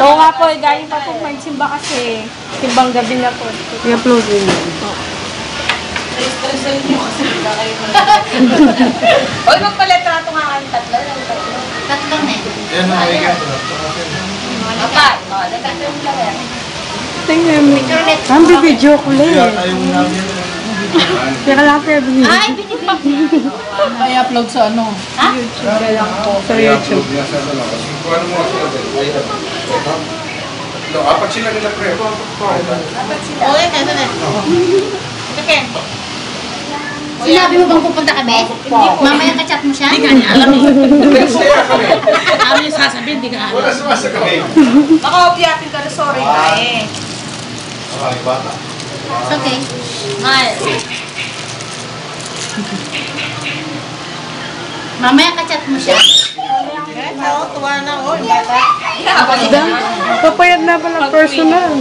Oo nga po, galing pa po magsimba kasi. Simbang gabi na po. I-upload mo yun. Stress nyo kasi wala kayo Oy, magpaletrato nga kayo tatlo. Tatlo na eh. Yan na, ay ganito. Apat. O, nagkakita yung lawer. Tingnan mo. Ang bibidyo ko lang Kaya eh. tayong namin. Teka lang pero bibidyo. Ay, binibig niya. Ay, upload sa ano? Ha? Teka lang po. Sa YouTube. Kung ano mga sila din. Apat sila nila pre. Apat sila. Okay, kaya na. Sige. Sinabi mo bang pupunta kami? Mamaya ka-chat mo siya? Hindi ka niya alam eh. Kaya kami. Ano yung sasabihin, hindi ka alam. Wala sumasagot. Baka obyatin ka na sorry na eh. Maraming bata. It's okay. Miles. Mamaya ka-chat mo siya. Oo, tuwa na. Oh, yung bata. Papayad na pa ng personal.